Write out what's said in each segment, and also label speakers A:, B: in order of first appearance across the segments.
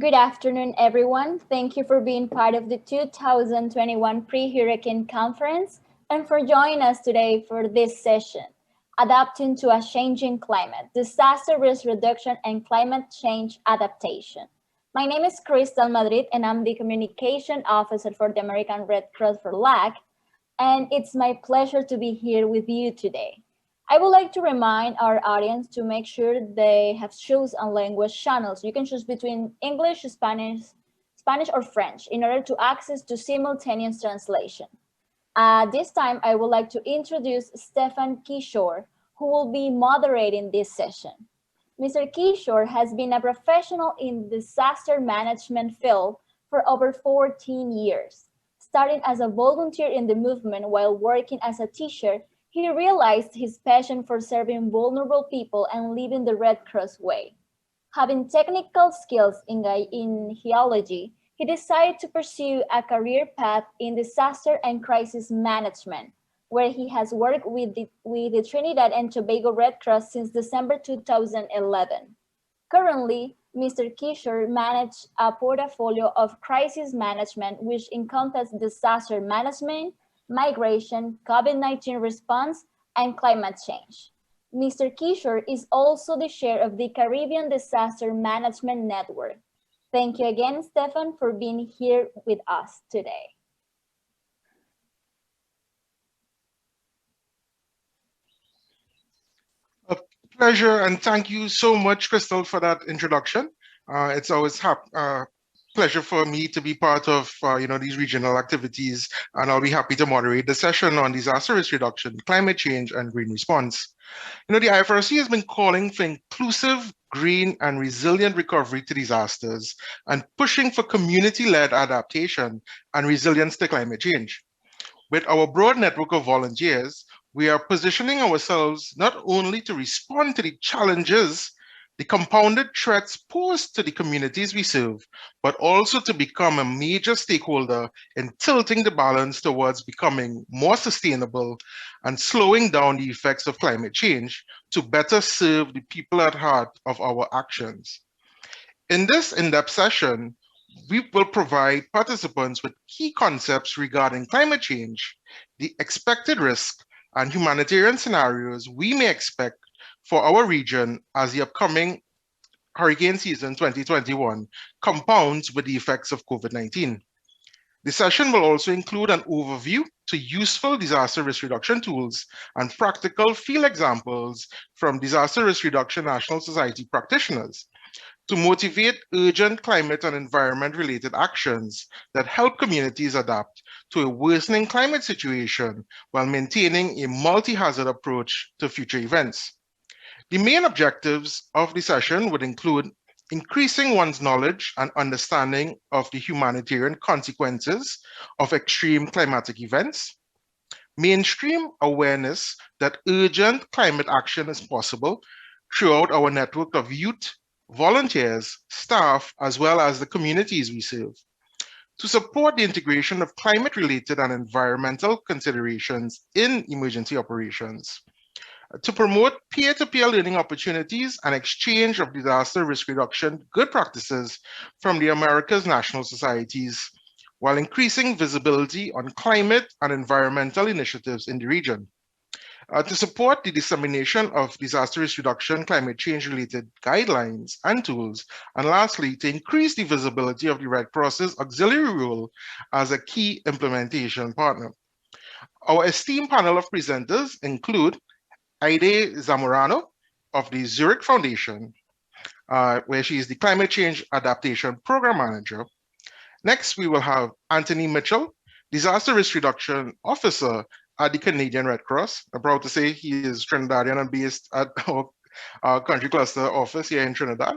A: Good afternoon, everyone. Thank you for being part of the 2021 Pre-Hurricane Conference and for joining us today for this session, Adapting to a Changing Climate, Disaster Risk Reduction and Climate Change Adaptation. My name is Crystal Madrid and I'm the Communication Officer for the American Red Cross for LAC, and it's my pleasure to be here with you today. I would like to remind our audience to make sure they have choose and language channels. You can choose between English, Spanish or French in order to access to simultaneous translation. This time, I would like to introduce Stefan Kishore, who will be moderating this session. Mr. Kishore has been a professional in disaster management field for over 14 years. Starting as a volunteer in the movement while working as a teacher, he realized his passion for serving vulnerable people and living the Red Cross way. Having technical skills in geology, he decided to pursue a career path in disaster and crisis management, where he has worked with the Trinidad and Tobago Red Cross since December 2011. Currently, Mr. Kishore manages a portfolio of crisis management which encompasses disaster management, migration, COVID-19 response, and climate change. Mr. Kishore is also the chair of the Caribbean Disaster Management Network. Thank you again, Stefan, for being here with us today.
B: A pleasure, and thank you so much, Crystal, for that introduction. It's always pleasure for me to be part of these regional activities, and I'll be happy to moderate the session on disaster risk reduction, climate change, and green response. The IFRC has been calling for inclusive, green, and resilient recovery to disasters and pushing for community-led adaptation and resilience to climate change. With our broad network of volunteers, we are positioning ourselves not only to respond to the challenges, the compounded threats posed to the communities we serve, but also to become a major stakeholder in tilting the balance towards becoming more sustainable and slowing down the effects of climate change to better serve the people at heart of our actions. In this in-depth session, we will provide participants with key concepts regarding climate change, the expected risk, and humanitarian scenarios we may expect for our region as the upcoming hurricane season 2021 compounds with the effects of COVID-19. The session will also include an overview to useful disaster risk reduction tools and practical field examples from Disaster Risk Reduction National Society practitioners to motivate urgent climate and environment-related actions that help communities adapt to a worsening climate situation while maintaining a multi-hazard approach to future events. The main objectives of the session would include increasing one's knowledge and understanding of the humanitarian consequences of extreme climatic events, mainstream awareness that urgent climate action is possible throughout our network of youth, volunteers, staff, as well as the communities we serve, to support the integration of climate-related and environmental considerations in emergency operations, to promote peer-to-peer learning opportunities and exchange of disaster risk reduction good practices from the America's national societies, while increasing visibility on climate and environmental initiatives in the region, to support the dissemination of disaster risk reduction, climate change-related guidelines and tools, and lastly, to increase the visibility of the Red Cross's auxiliary role as a key implementation partner. Our esteemed panel of presenters include Aide Zamorano of the Zurich Foundation, where she is the Climate Change Adaptation Program Manager. Next, we will have Anthony Mitchell, Disaster Risk Reduction Officer at the Canadian Red Cross. I'm proud to say he is Trinidadian and based at our country cluster office here in Trinidad.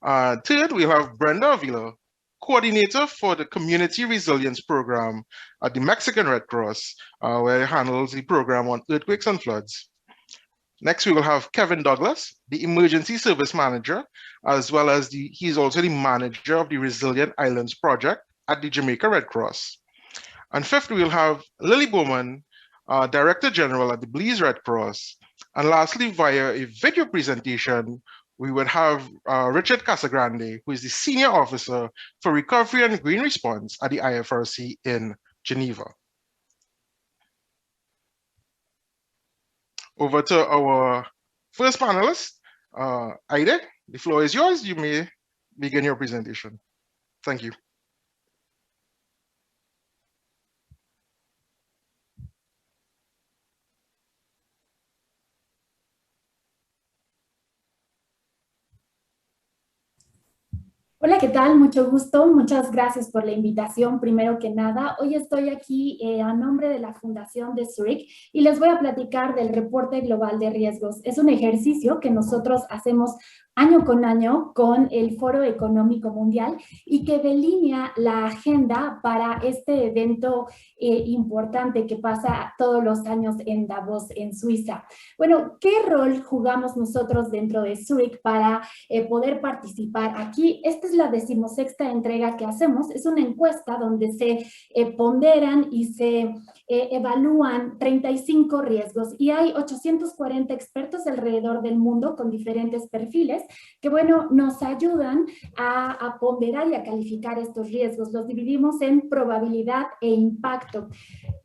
B: Third, we'll have Brenda Avila, Coordinator for the Community Resilience Program at the Mexican Red Cross, where he handles the program on earthquakes and floods. Next, we will have Kevin Douglas, the Emergency Service Manager, as well as he's also the manager of the Resilient Islands Project at the Jamaica Red Cross. And fifth, we'll have Lily Bowman, Director General at the Belize Red Cross. And lastly, via a video presentation, we would have Richard Casagrande, who is the Senior Officer for Recovery and Green Response at the IFRC in Geneva. Over to our first panelist, Aide, the floor is yours. You may begin your presentation. Thank you.
C: Hola, ¿qué tal? Mucho gusto. Muchas gracias por la invitación. Primero que nada, hoy estoy aquí a nombre de la Fundación de Zurich y les voy a platicar del reporte global de riesgos. Es un ejercicio que nosotros hacemos año con año con el Foro Económico Mundial y que delinea la agenda para este evento importante que pasa todos los años en Davos, en Suiza. Bueno, ¿qué rol jugamos nosotros dentro de Zurich para poder participar aquí? Esta es la 16ª entrega que hacemos. Es una encuesta donde se ponderan y se evalúan 35 riesgos y hay 840 expertos alrededor del mundo con diferentes perfiles que, bueno, nos ayudan a ponderar y a calificar estos riesgos. Los dividimos en probabilidad e impacto.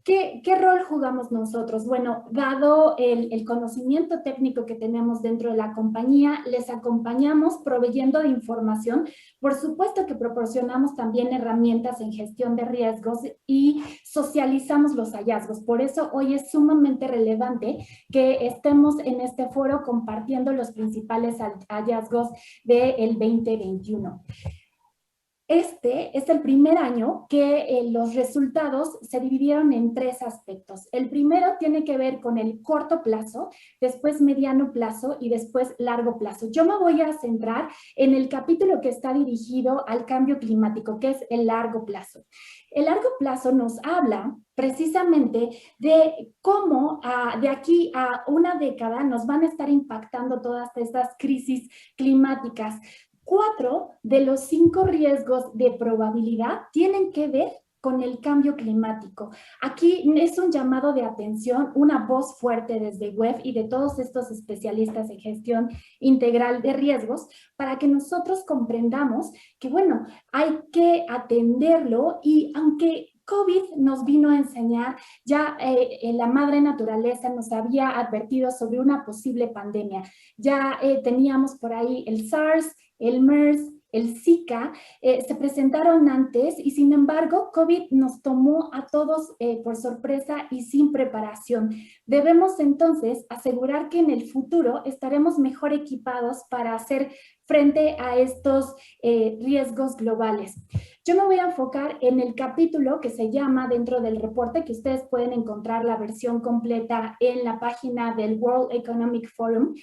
C: ¿Qué rol jugamos nosotros? Bueno, dado el conocimiento técnico que tenemos dentro de la compañía, les acompañamos proveyendo de información. Por supuesto que proporcionamos también herramientas en gestión de riesgos y socializamos los hallazgos. Por eso hoy es sumamente relevante que estemos en este foro compartiendo los principales hallazgos del 2021. Este es el primer año que los resultados se dividieron en 3 aspectos. El primero tiene que ver con el corto plazo, después mediano plazo y después largo plazo. Yo me voy a centrar en el capítulo que está dirigido al cambio climático, que es el largo plazo. El largo plazo nos habla precisamente de cómo de aquí a una década nos van a estar impactando todas estas crisis climáticas. 4 de los 5 riesgos de probabilidad tienen que ver con el cambio climático. Aquí es un llamado de atención, una voz fuerte desde web y de todos estos especialistas en gestión integral de riesgos para que nosotros comprendamos que, bueno, hay que atenderlo y aunque COVID nos vino a enseñar, ya la madre naturaleza nos había advertido sobre una posible pandemia. Ya teníamos por ahí el SARS, el MERS, el Zika, se presentaron antes y sin embargo COVID nos tomó a todos por sorpresa y sin preparación. Debemos entonces asegurar que en el futuro estaremos mejor equipados para hacer frente a estos riesgos globales. Yo me voy a enfocar en el capítulo que se llama dentro del reporte, que ustedes pueden encontrar la versión completa en la página del World Economic Forum.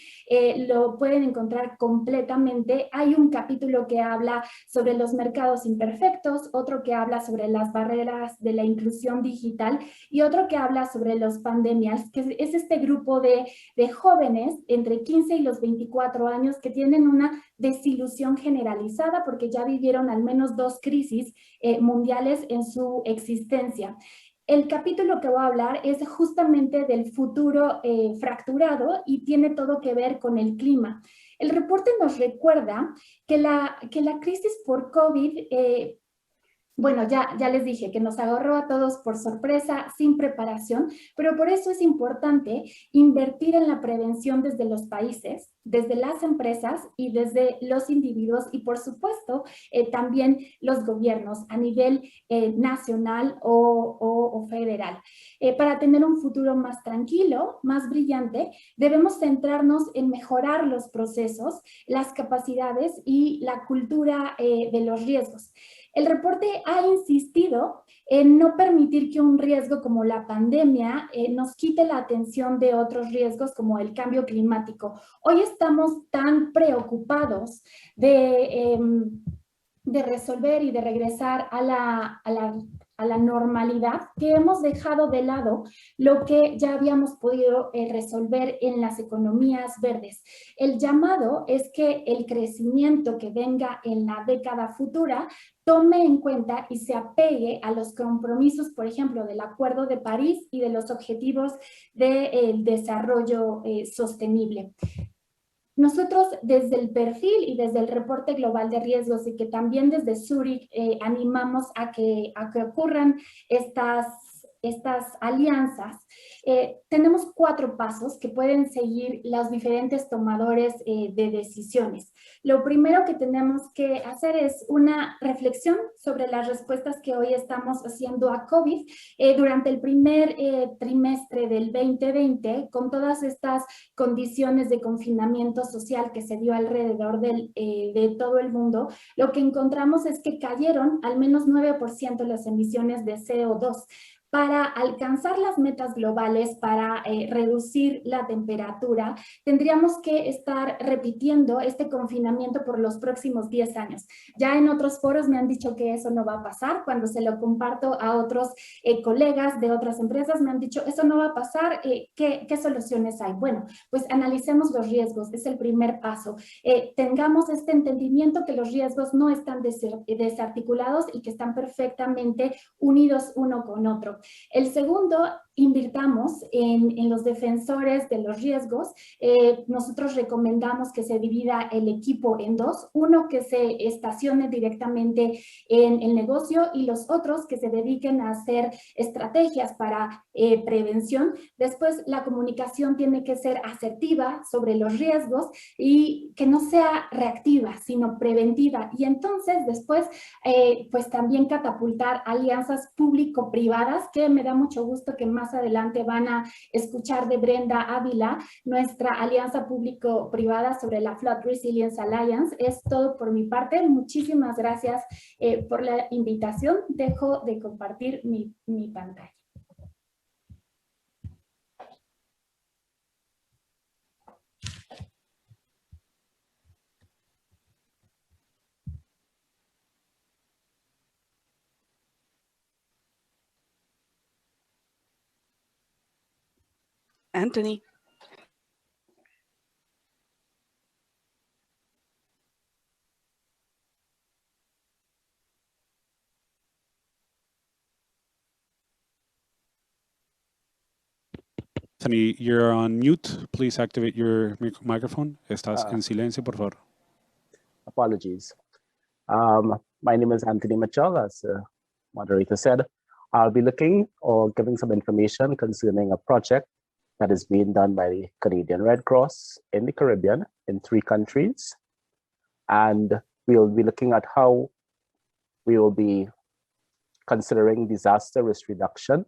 C: Lo pueden encontrar completamente. Hay un capítulo que habla sobre los mercados imperfectos, otro que habla sobre las barreras de la inclusión digital y otro que habla sobre los pandemias, que es este grupo de jóvenes entre 15 y los 24 años que tienen una desilusión generalizada porque ya vivieron al menos 2 crisis mundiales en su existencia. El capítulo que voy a hablar es justamente del futuro fracturado y tiene todo que ver con el clima. El reporte nos recuerda que la crisis por COVID bueno, ya les dije que nos agarró a todos por sorpresa, sin preparación, pero por eso es importante invertir en la prevención desde los países, desde las empresas y desde los individuos y por supuesto también los gobiernos a nivel nacional o federal. Para tener un futuro más tranquilo, más brillante, debemos centrarnos en mejorar los procesos, las capacidades y la cultura de los riesgos. El reporte ha insistido en no permitir que un riesgo como la pandemia nos quite la atención de otros riesgos como el cambio climático. Hoy estamos tan preocupados de resolver y de regresar a la normalidad que hemos dejado de lado lo que ya habíamos podido resolver en las economías verdes. El llamado es que el crecimiento que venga en la década futura tome en cuenta y se apegue a los compromisos, por ejemplo, del Acuerdo de París y de los objetivos del desarrollo sostenible. Nosotros desde el perfil y desde el reporte global de riesgos y que también desde Zurich animamos a que ocurran estas alianzas, tenemos 4 pasos que pueden seguir los diferentes tomadores de decisiones. Lo primero que tenemos que hacer es una reflexión sobre las respuestas que hoy estamos haciendo a COVID durante el primer trimestre del 2020, con todas estas condiciones de confinamiento social que se dio alrededor de todo el mundo. Lo que encontramos es que cayeron al menos 9% las emisiones de CO2. Para alcanzar las metas globales, para reducir la temperatura, tendríamos que estar repitiendo este confinamiento por los próximos 10 años. Ya en otros foros me han dicho que eso no va a pasar. Cuando se lo comparto a otros colegas de otras empresas, me han dicho, eso no va a pasar. ¿Qué soluciones hay? Bueno, pues analicemos los riesgos, es el primer paso. Tengamos este entendimiento que los riesgos no están desarticulados y que están perfectamente unidos uno con otro. El segundo, invirtamos en los defensores de los riesgos. Nosotros recomendamos que se divida el equipo en 2, uno que se estacione directamente en el negocio y los otros que se dediquen a hacer estrategias para prevención. Después, la comunicación tiene que ser asertiva sobre los riesgos y que no sea reactiva, sino preventiva. Y entonces, después, pues también catapultar alianzas público-privadas, que me da mucho gusto que más adelante van a escuchar de Brenda Ávila, nuestra alianza público-privada sobre la Flood Resilience Alliance. Es todo por mi parte. Muchísimas gracias por la invitación. Dejo de compartir mi pantalla.
D: Anthony.
E: Anthony, you're on mute. Please activate your microphone. Estás en silencio, por favor.
F: Apologies. My name is Anthony Mitchell, as the moderator said. I'll be looking or giving some information concerning a project that is being done by the Canadian Red Cross in the Caribbean in 3 countries. And we'll be looking at how we will be considering disaster risk reduction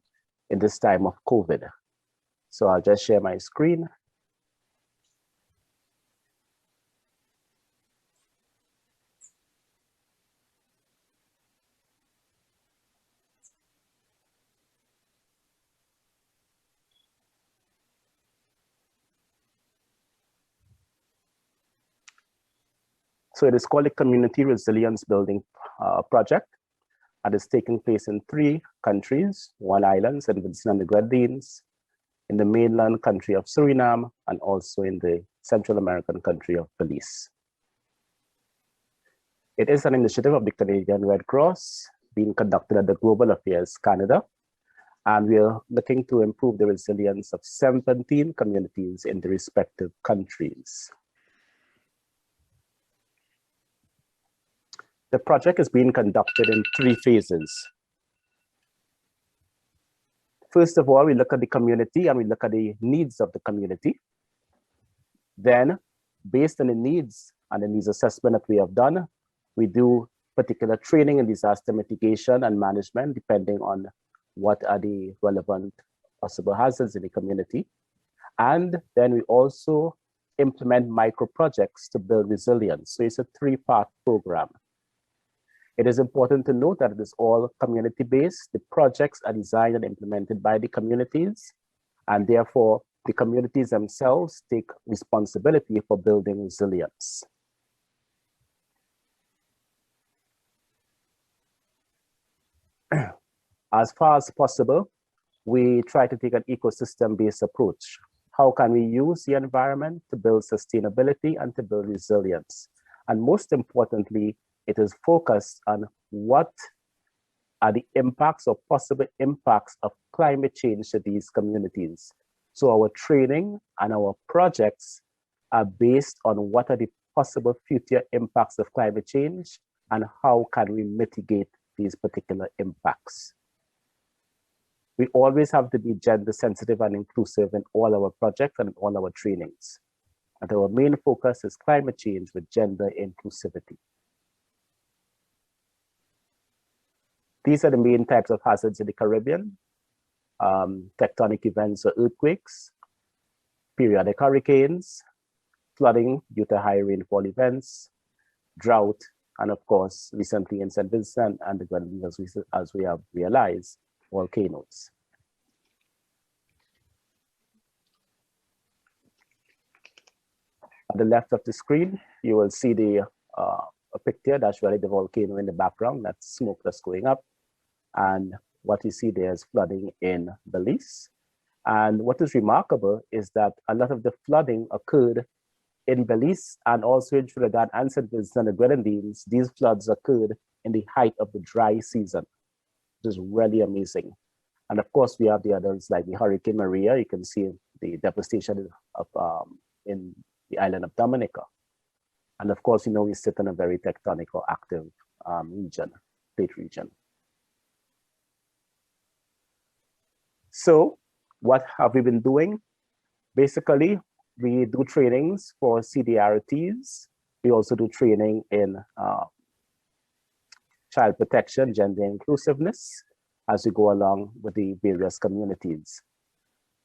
F: in this time of COVID. So I'll just share my screen. So it is called a Community Resilience Building Project, and it's taking place in 3 countries, 1 island, St. Vincent and the Grenadines, in the mainland country of Suriname, and also in the Central American country of Belize. It is an initiative of the Canadian Red Cross being conducted at the Global Affairs Canada, and we are looking to improve the resilience of 17 communities in the respective countries. The project is being conducted in 3 phases. First of all, we look at the community and we look at the needs of the community. Then, based on the needs and the needs assessment that we have done, we do particular training in disaster mitigation and management, depending on what are the relevant possible hazards in the community. And then we also implement micro projects to build resilience. So it's a 3-part program. It is important to note that it is all community-based. The projects are designed and implemented by the communities, and therefore the communities themselves take responsibility for building resilience. As far as possible, we try to take an ecosystem-based approach. How can we use the environment to build sustainability and to build resilience? And most importantly, it is focused on what are the impacts or possible impacts of climate change to these communities. So our training and our projects are based on what are the possible future impacts of climate change and how can we mitigate these particular impacts. We always have to be gender sensitive and inclusive in all our projects and all our trainings. And our main focus is climate change with gender inclusivity. These are the main types of hazards in the Caribbean: tectonic events or earthquakes, periodic hurricanes, flooding due to high rainfall events, drought, and of course, recently in St. Vincent and the Grenadines, as we have realized, volcanoes. At the left of the screen, you will see a picture that's really the volcano in the background. That's smoke that's going up. And what you see there is flooding in Belize. And what is remarkable is that a lot of the flooding occurred in Belize and also in Trinidad and St. Vincent and the Grenadines. These floods occurred in the height of the dry season, which is really amazing. And of course, we have the others like the Hurricane Maria. You can see the devastation of in the island of Dominica. And of course, we sit in a very tectonic or active region, plate region. So what have we been doing? Basically, we do trainings for CDRTs. We also do training in child protection, gender inclusiveness, as we go along with the various communities.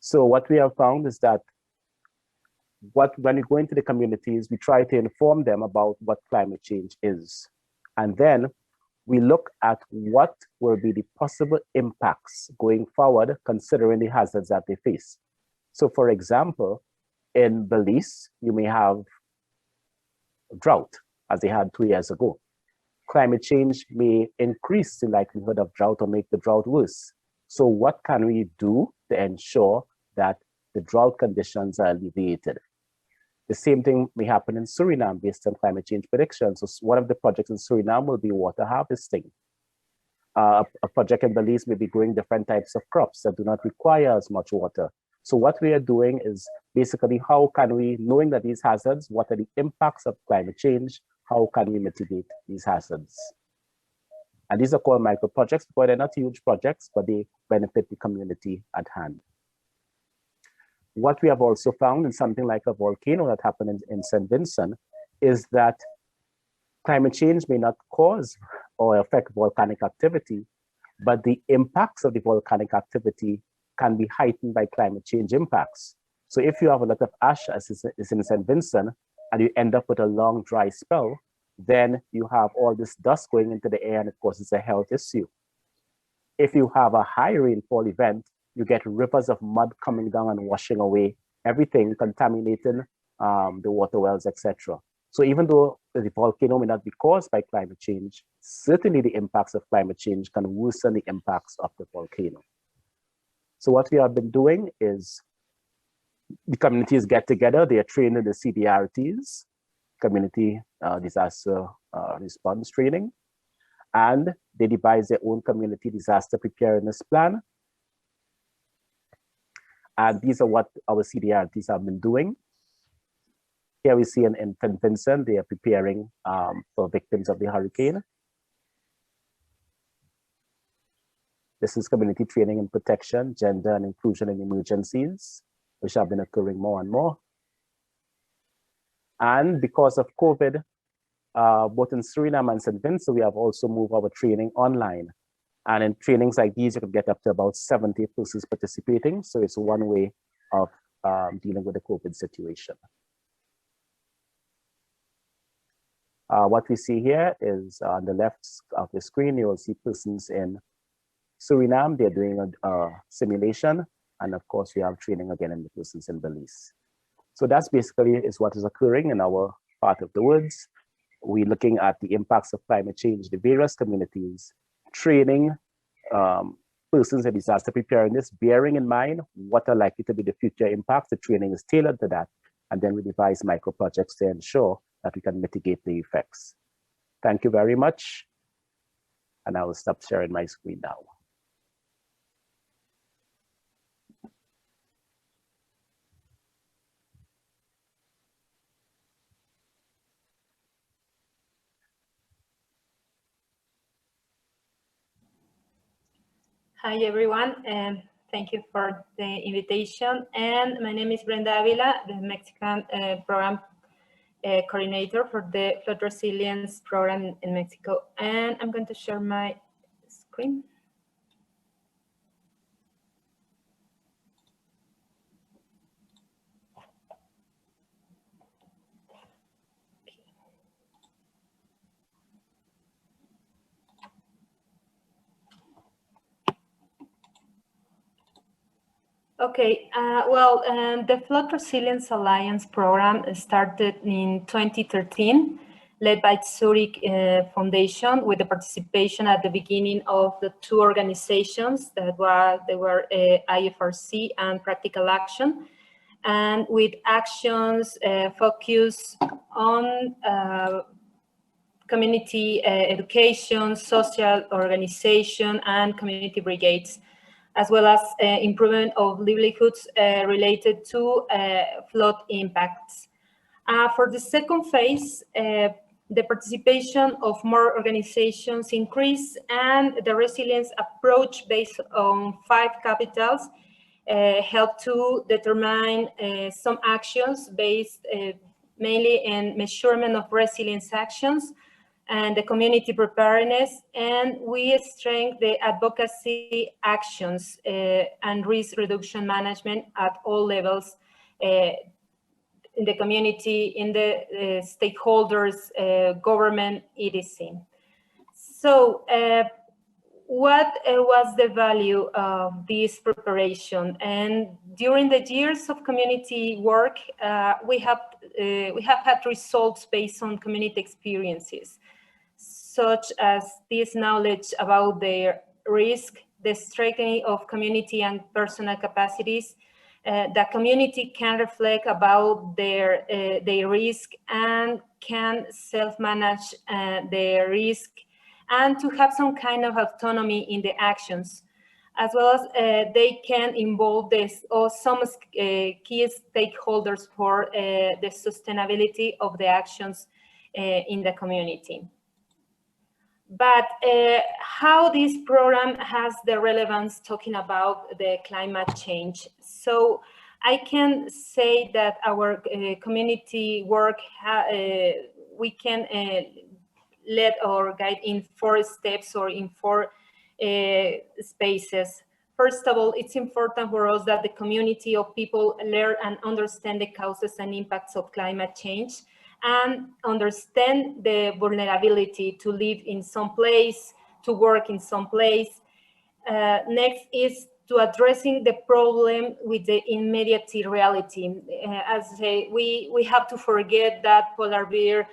F: So what we have found is that when we go into the communities, we try to inform them about what climate change is. And then we look at what will be the possible impacts going forward, considering the hazards that they face. So for example, in Belize, you may have drought, as they had 2 years ago. Climate change may increase the likelihood of drought or make the drought worse. So what can we do to ensure that the drought conditions are alleviated? The same thing may happen in Suriname based on climate change predictions. So one of the projects in Suriname will be water harvesting. A project in Belize may be growing different types of crops that do not require as much water. So what we are doing is basically how can we, knowing that these hazards, what are the impacts of climate change, how can we mitigate these hazards? And these are called micro projects because they're not huge projects, but they benefit the community at hand. What we have also found in something like a volcano that happened in St. Vincent is that climate change may not cause or affect volcanic activity, but the impacts of the volcanic activity can be heightened by climate change impacts. So if you have a lot of ash, as is in St. Vincent, and you end up with a long dry spell, then you have all this dust going into the air and it causes a health issue. If you have a high rainfall event, you get rivers of mud coming down and washing away everything, contaminating the water wells, etc. So even though the volcano may not be caused by climate change, certainly the impacts of climate change can worsen the impacts of the volcano. So what we have been doing is the communities get together, they are trained in the CDRTs, community disaster response training, and they devise their own community disaster preparedness plan. And these are what our CDRTs have been doing. Here we see in St. Vincent, they are preparing for victims of the hurricane. This is community training and protection, gender and inclusion in emergencies, which have been occurring more and more. And because of COVID, both in Suriname and St. Vincent, we have also moved our training online. And in trainings like these, you can get up to about 70 persons participating. So it's one way of dealing with the COVID situation. What we see here is on the left of the screen, you will see persons in Suriname. They're doing a simulation. And of course, we have training again in the persons in Belize. So that's basically is what is occurring in our part of the woods. We're looking at the impacts of climate change, the various communities, training persons in disaster preparedness, bearing in mind what are likely to be the future impacts. The training is tailored to that. And then we devise micro projects to ensure that we can mitigate the effects. Thank you very much. And I will stop sharing my screen now.
D: Hi, everyone, and thank you for the invitation. And my name is Brenda Avila, the Mexican program coordinator for the Flood Resilience Program in Mexico. And I'm going to share my screen. Okay, the Flood Resilience Alliance program started in 2013, led by Zurich Foundation, with the participation at the beginning of the two organizations that were IFRC and Practical Action, and with actions focused on community education, social organization, and community brigades, as well as improvement of livelihoods related to flood impacts. For the second phase, the participation of more organizations increased, and the resilience approach based on 5 capitals helped to determine some actions based mainly in measurement of resilience actions and the community preparedness, and we strengthen the advocacy actions and risk reduction management at all levels in the community, in the stakeholders, government, etc. So what was the value of this preparation? And during the years of community work, we have had results based on community experiences, such as this knowledge about their risk, the strengthening of community and personal capacities, the community can reflect about their risk and can self-manage their risk, and to have some kind of autonomy in the actions, as well as they can involve this or some key stakeholders for the sustainability of the actions in the community. But how this program has the relevance talking about the climate change. So I can say that our community work, we can lead or guide in 4 steps or in 4 spaces. First of all, it's important for us that the community of people learn and understand the causes and impacts of climate change, and understand the vulnerability to live in some place, to work in some place. Next is to addressing the problem with the immediate reality. As I say, we have to forget that polar bear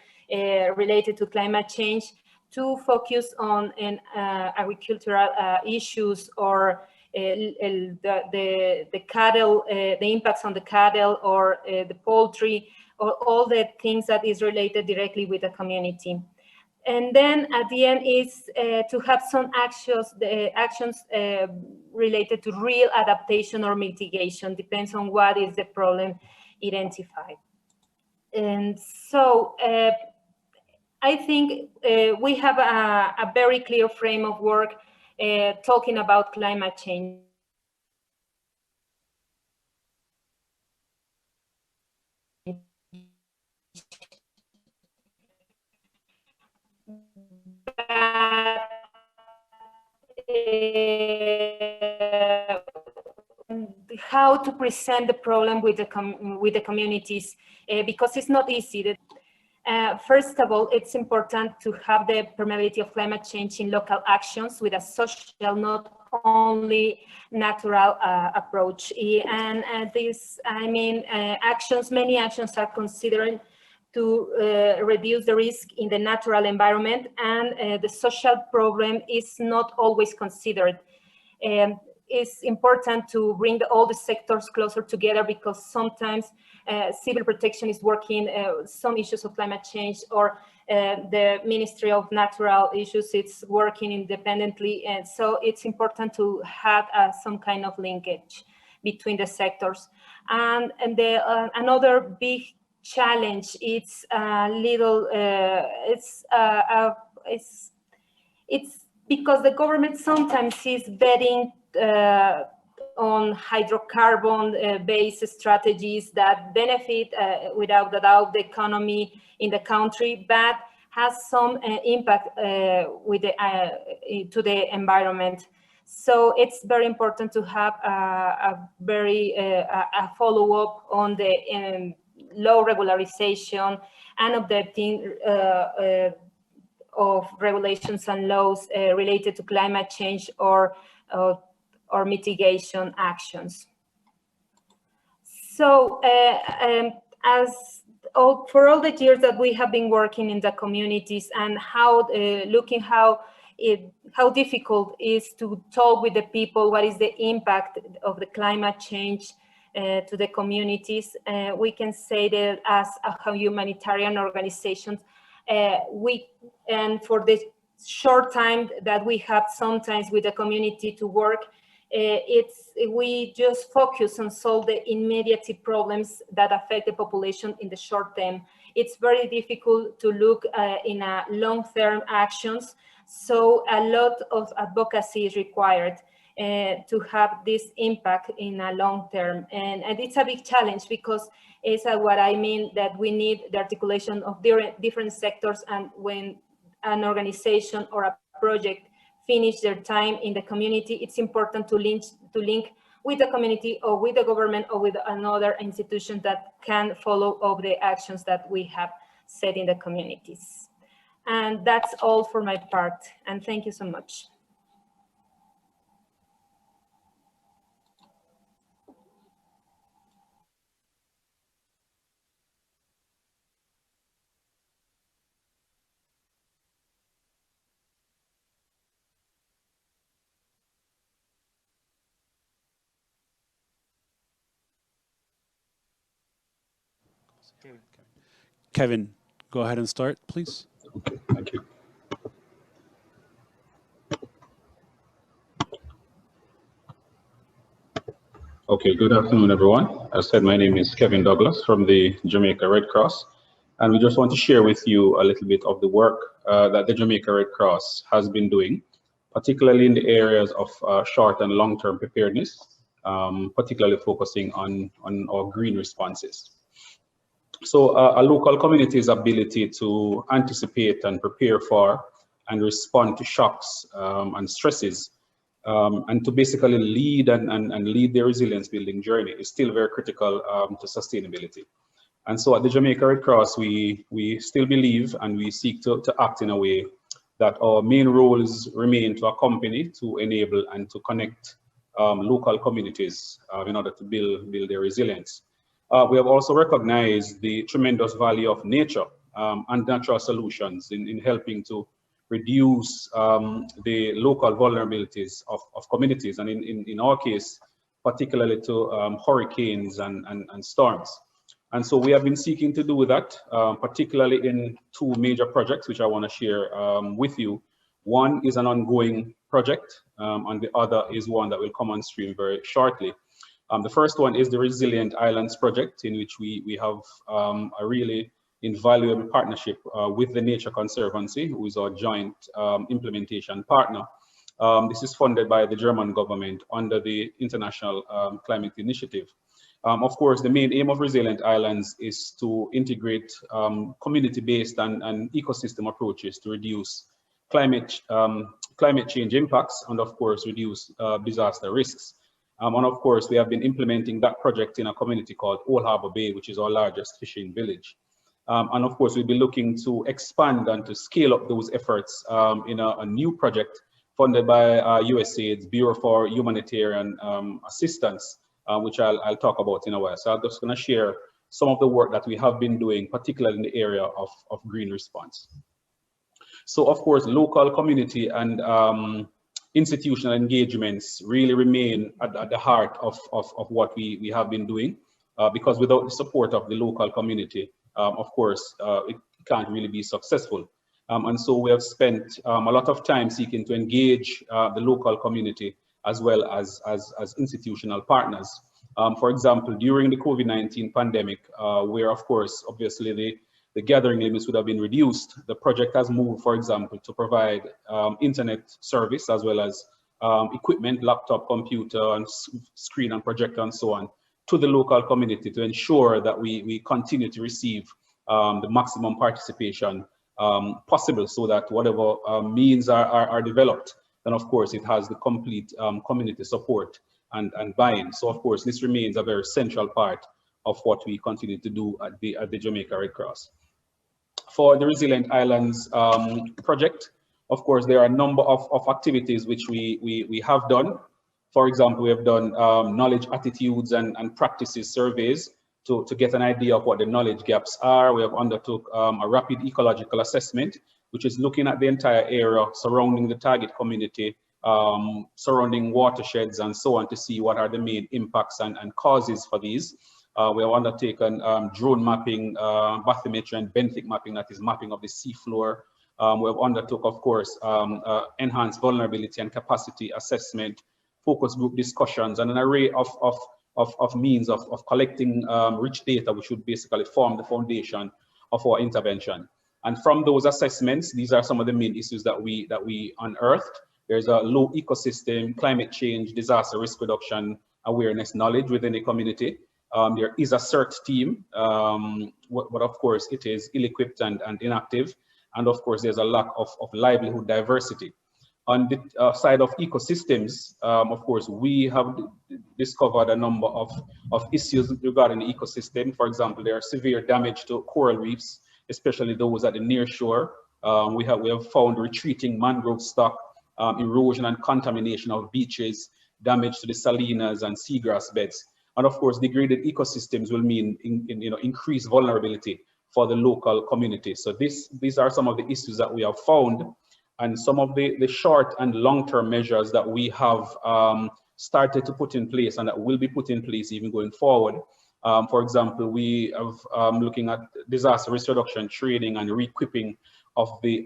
D: related to climate change, to focus on agricultural issues, or the cattle, the impacts on the cattle, or the poultry, or all the things that is related directly with the community. And then at the end is to have some actions related to real adaptation or mitigation, depends on what is the problem identified. And so I think we have a very clear frame of work talking about climate change. How to present the problem with the communities, because it's not easy. First of all, it's important to have the permeability of climate change in local actions with a social, not only natural approach. And this, I mean, many actions are considered to reduce the risk in the natural environment, and the social problem is not always considered. It's important to bring all the sectors closer together, because sometimes civil protection is working some issues of climate change, or the Ministry of Natural Issues, it's working independently. And so it's important to have some kind of linkage between the sectors. And another big challenge, it's it's because the government sometimes is betting on hydrocarbon-based strategies that benefit, without a doubt, the economy in the country, but has some impact with to the environment. So it's very important to have a follow-up on the low regularization and adopting of regulations and laws related to climate change or mitigation actions. So for all the years that we have been working in the communities and how looking how difficult it is to talk with the people, what is the impact of the climate change to the communities, we can say that as a humanitarian organization, and for the short time that we have sometimes with the community to work, we just focus on solve the immediate problems that affect the population in the short term. It's very difficult to look in a long-term actions. So a lot of advocacy is required to have this impact in a long term. And it's a big challenge because it's what I mean, that we need the articulation of different sectors, and when an organization or a project finish their time in the community, it's important to link with the community or with the government or with another institution that can follow up the actions that we have set in the communities. And that's all for my part. And thank you so much.
E: Kevin, go ahead and start, please.
G: Okay, thank you. Okay, good afternoon, everyone. As said, my name is Kevin Douglas from the Jamaica Red Cross, and we just want to share with you a little bit of the work that the Jamaica Red Cross has been doing, particularly in the areas of short and long-term preparedness, particularly focusing on our green responses. So a local community's ability to anticipate and prepare for and respond to shocks and stresses, and to basically lead and lead their resilience building journey is still very critical to sustainability. And so at the Jamaica Red Cross, we still believe and we seek to act in a way that our main roles remain to accompany, to enable, and to connect local communities in order to build their resilience. We have also recognized the tremendous value of nature and natural solutions in helping to reduce the local vulnerabilities of communities, and in our case, particularly to hurricanes and storms. And so we have been seeking to do that, particularly in two major projects, which I want to share with you. One is an ongoing project, and the other is one that will come on stream very shortly. The first one is the Resilient Islands project, in which we have a really invaluable partnership with the Nature Conservancy, who is our joint implementation partner. This is funded by the German government under the International Climate Initiative. Of course, the main aim of Resilient Islands is to integrate community-based and ecosystem approaches to reduce climate change impacts and, of course, reduce disaster risks. And of course, we have been implementing that project in a community called Old Harbor Bay, which is our largest fishing village. And of course, we'll be looking to expand and to scale up those efforts in a new project funded by USAID's Bureau for Humanitarian Assistance, which I'll talk about in a while. So I'm just going to share some of the work that we have been doing, particularly in the area of green response. So of course, local community and institutional engagements really remain at the heart of what we have been doing, because without the support of the local community, of course, it can't really be successful. And so we have spent a lot of time seeking to engage the local community as well as institutional partners. For example, during the COVID-19 pandemic, where of course, obviously the gathering limits would have been reduced, the project has moved, for example, to provide internet service as well as equipment, laptop, computer, and screen and projector and so on, to the local community to ensure that we continue to receive the maximum participation possible, so that whatever means are developed, then of course it has the complete community support and buy-in. So of course this remains a very central part of what we continue to do at the Jamaica Red Cross. For the Resilient Islands project, of course, there are a number of activities which we have done. For example, we have done knowledge, attitudes, and practices surveys to get an idea of what the knowledge gaps are. We have undertook a rapid ecological assessment, which is looking at the entire area surrounding the target community, surrounding watersheds and so on, to see what are the main impacts and causes for these. We have undertaken drone mapping, bathymetry and benthic mapping, that is mapping of the seafloor. We have undertook, of course, enhanced vulnerability and capacity assessment, focus group discussions, and an array of means of collecting rich data, which would basically form the foundation of our intervention. And from those assessments, these are some of the main issues that we unearthed. There's a low ecosystem, climate change, disaster risk reduction, awareness, knowledge within the community. There is a CERT team, but of course it is ill-equipped and inactive. And of course, there's a lack of livelihood diversity. On the side of ecosystems, of course, we have discovered a number of issues regarding the ecosystem. For example, there are severe damage to coral reefs, especially those at the near shore. We have found retreating mangrove stock, erosion and contamination of beaches, damage to the salinas and seagrass beds. And of course, degraded ecosystems will mean increased vulnerability for the local community. So these are some of the issues that we have found, and some of the short and long-term measures that we have started to put in place and that will be put in place even going forward. For example, we have looking at disaster risk reduction training and re-equipping of the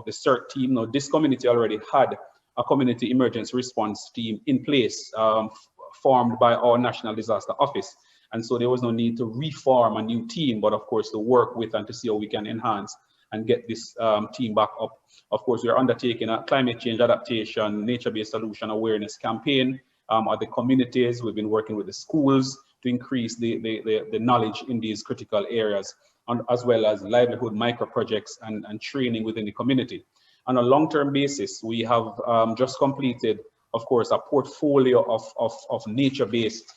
G: CERT team. Now, this community already had a community emergency response team in place, formed by our National Disaster Office. And so there was no need to reform a new team, but of course to work with and to see how we can enhance and get this team back up. Of course, we are undertaking a climate change adaptation, nature-based solution awareness campaign at the communities. We've been working with the schools to increase the knowledge in these critical areas, and as well as livelihood micro projects and training within the community. On a long-term basis, we have just completed, of course, a portfolio of nature-based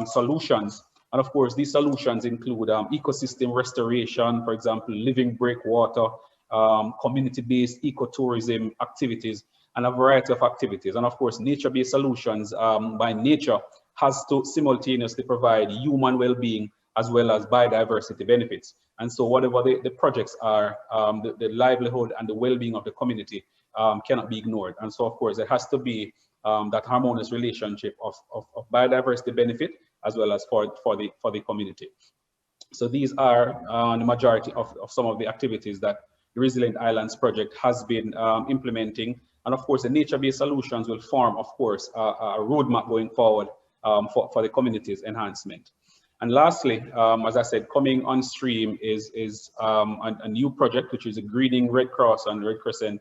G: solutions. And of course, these solutions include ecosystem restoration, for example, living breakwater, community-based ecotourism activities, and a variety of activities. And of course, nature-based solutions by nature has to simultaneously provide human well-being as well as biodiversity benefits. And so whatever the projects are, the livelihood and the well-being of the community cannot be ignored. And so of course, there has to be that harmonious relationship of biodiversity benefit as well as for the community. So these are the majority of some of the activities that the Resilient Islands project has been implementing. And of course, the nature-based solutions will form, of course, a roadmap going forward for the community's enhancement. And lastly, as I said, coming on stream is a new project, which is a greening Red Cross and Red Crescent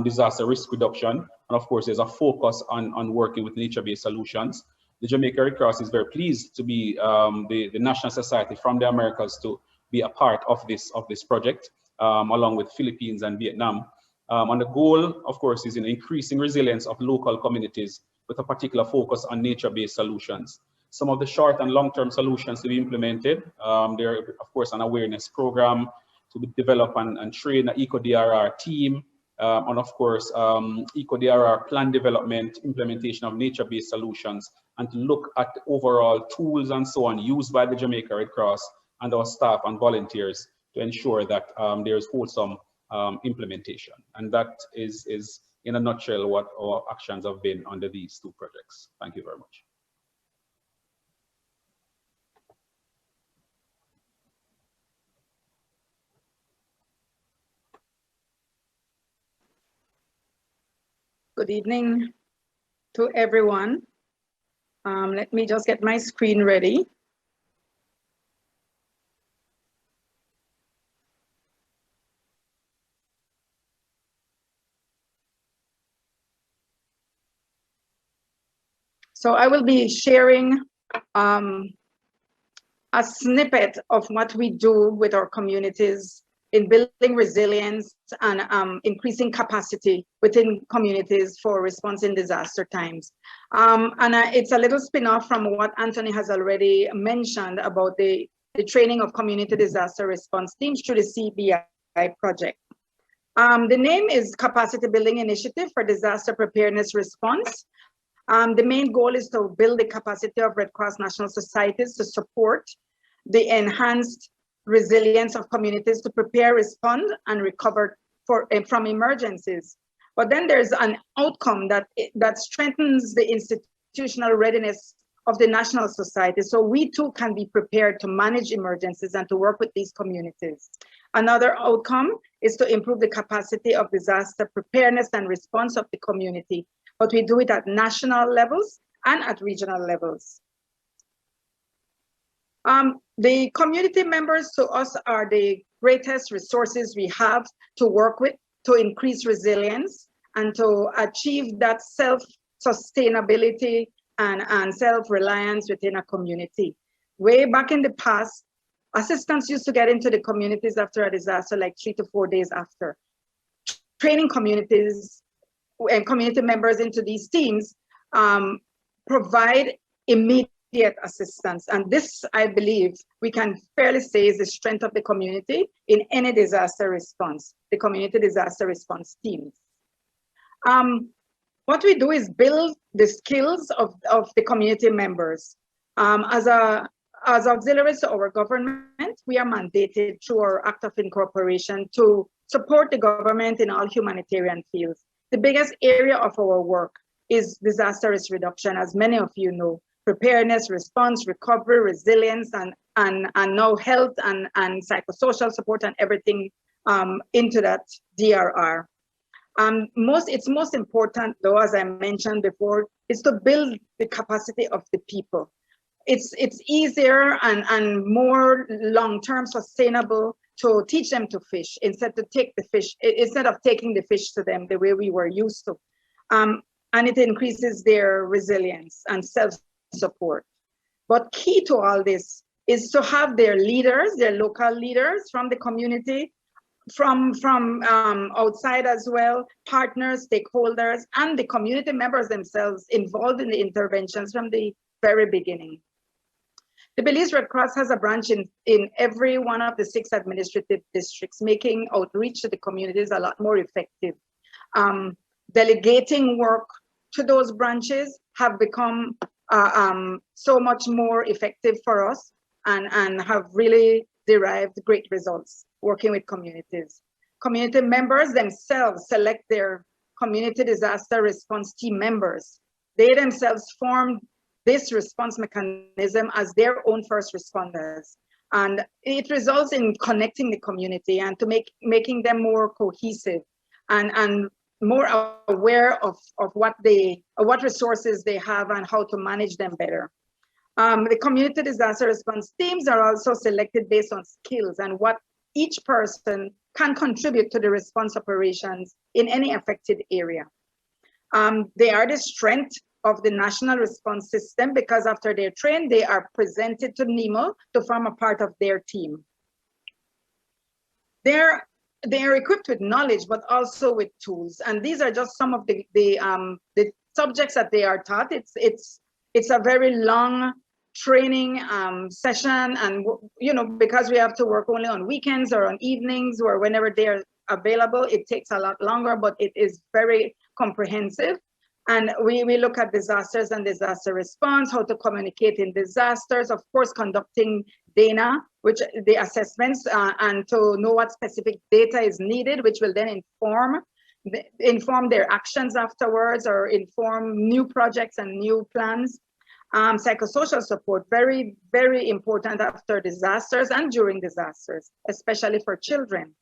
G: disaster risk reduction. And of course, there's a focus on working with nature-based solutions. The Jamaica Red Cross is very pleased to be the National Society from the Americas to be a part of this project, along with Philippines and Vietnam. And the goal, of course, is in increasing resilience of local communities with a particular focus on nature-based solutions. Some of the short and long-term solutions to be implemented, there, of course, an awareness program to develop and train an EcoDRR team, and of course, EcoDRR plan development, implementation of nature-based solutions, and to look at the overall tools and so on used by the Jamaica Red Cross and our staff and volunteers to ensure that there is wholesome implementation. And that is in a nutshell what our actions have been under these two projects. Thank you very much.
H: Good evening to everyone. Let me just get my screen ready. So I will be sharing a snippet of what we do with our communities in building resilience and increasing capacity within communities for response in disaster times. It's a little spin-off from what Anthony has already mentioned about the training of community disaster response teams through the CBI project. The name is Capacity Building Initiative for Disaster Preparedness Response. The main goal is to build the capacity of Red Cross national societies to support the enhanced resilience of communities to prepare, respond, and recover from emergencies. But then there's an outcome that strengthens the institutional readiness of the national society. So we too can be prepared to manage emergencies and to work with these communities. Another outcome is to improve the capacity of disaster preparedness and response of the community. But we do it at national levels and at regional levels. The community members to us are the greatest resources we have to work with to increase resilience and to achieve that self-sustainability and self-reliance within a community. Way back in the past, assistance used to get into the communities after a disaster like 3 to 4 days after. Training communities and community members into these teams provide immediate assistance. And this, I believe, we can fairly say is the strength of the community in any disaster response, the community disaster response teams. What we do is build the skills of the community members. As auxiliaries to our government, we are mandated through our Act of Incorporation to support the government in all humanitarian fields. The biggest area of our work is disaster risk reduction, as many of you know. Preparedness, response, recovery, resilience, and now health and psychosocial support and everything into that DRR. It's most important, though, as I mentioned before, is to build the capacity of the people. It's easier and more long-term sustainable to teach them to fish instead of taking the fish to them the way we were used to. And it increases their resilience and self-support. But key to all this is to have their leaders, their local leaders from the community, from outside as well, partners, stakeholders, and the community members themselves involved in the interventions from the very beginning. The Belize Red Cross has a branch in every one of the 6 administrative districts, making outreach to the communities a lot more effective. Delegating work to those branches have become so much more effective for us and have really derived great results working with communities. Community members themselves select their community disaster response team members. They themselves form this response mechanism as their own first responders. And it results in connecting the community and to making them more cohesive and more aware of what resources they have and how to manage them better. The community disaster response teams are also selected based on skills and what each person can contribute to the response operations in any affected area. They are the strength of the national response system because after they're trained, they are presented to NEMO to form a part of their team. They are equipped with knowledge, but also with tools. And these are just some of the subjects that they are taught. It's a very long training session, and because we have to work only on weekends or on evenings or whenever they're available, it takes a lot longer, but it is very comprehensive. And we look at disasters and disaster response, how to communicate in disasters, of course, conducting DANA, which the assessments, and to know what specific data is needed, which will then inform their actions afterwards or inform new projects and new plans. Psychosocial support, very, very important after disasters and during disasters, especially for children.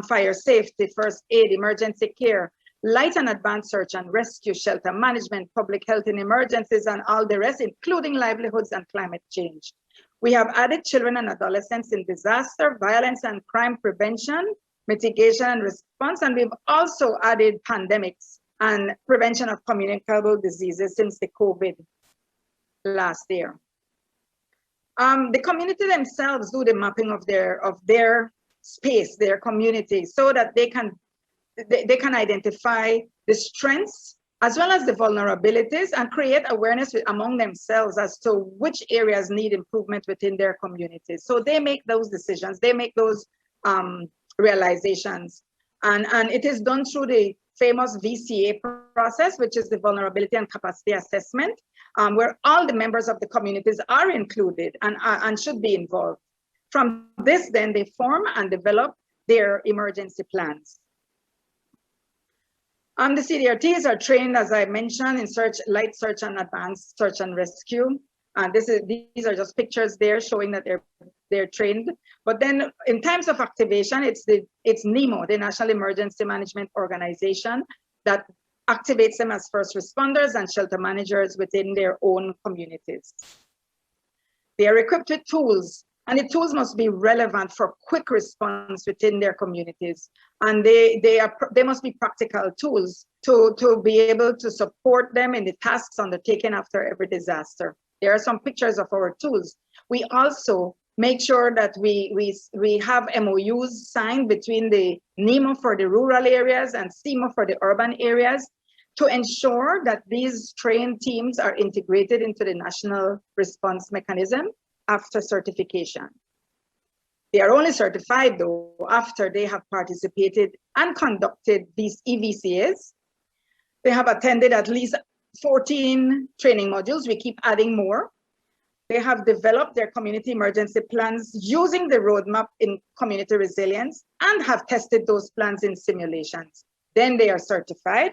H: Fire safety, first aid, emergency care, light and advanced search and rescue, shelter management, public health in emergencies, and all the rest, including livelihoods and climate change. We have added children and adolescents in disaster, violence and crime prevention, mitigation and response, and we've also added pandemics and prevention of communicable diseases since the COVID last year. The community themselves do the mapping of their space, their community, so that they can identify the strengths as well as the vulnerabilities and create awareness among themselves as to which areas need improvement within their communities. So they make those decisions, they make those realizations. And it is done through the famous VCA process, which is the Vulnerability and Capacity Assessment, where all the members of the communities are included and should be involved. From this, then they form and develop their emergency plans. The CDRTs are trained, as I mentioned, in light search and advanced search and rescue. And these are just pictures there showing that they're trained. But then in terms of activation, it's NEMO, the National Emergency Management Organization, that activates them as first responders and shelter managers within their own communities. They are equipped with tools, and the tools must be relevant for quick response within their communities. And they must be practical tools to be able to support them in the tasks undertaken after every disaster. There are some pictures of our tools. We also make sure that we have MOUs signed between the NEMO for the rural areas and CEMO for the urban areas to ensure that these trained teams are integrated into the national response mechanism after certification. They are only certified though after they have participated and conducted these EVCAs. They have attended at least 14 training modules. We keep adding more. They have developed their community emergency plans using the roadmap in community resilience and have tested those plans in simulations. Then they are certified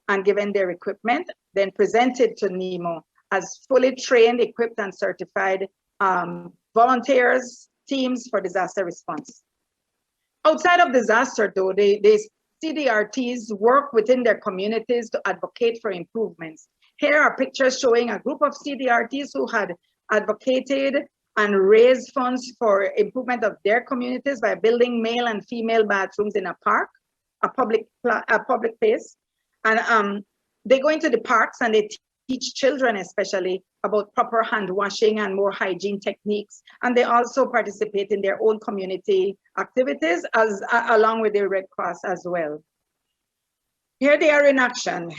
H: and given their equipment, then presented to NEMO as fully trained, equipped, and certified volunteers, teams for disaster response. Outside of disaster though, the CDRTs work within their communities to advocate for improvements. Here are pictures showing a group of CDRTs who had advocated and raised funds for improvement of their communities by building male and female bathrooms in a park, a public place. And they go into the parks and they teach children especially about proper hand washing and more hygiene techniques. And they also participate in their own community activities along with the Red Cross as well. Here they are in action,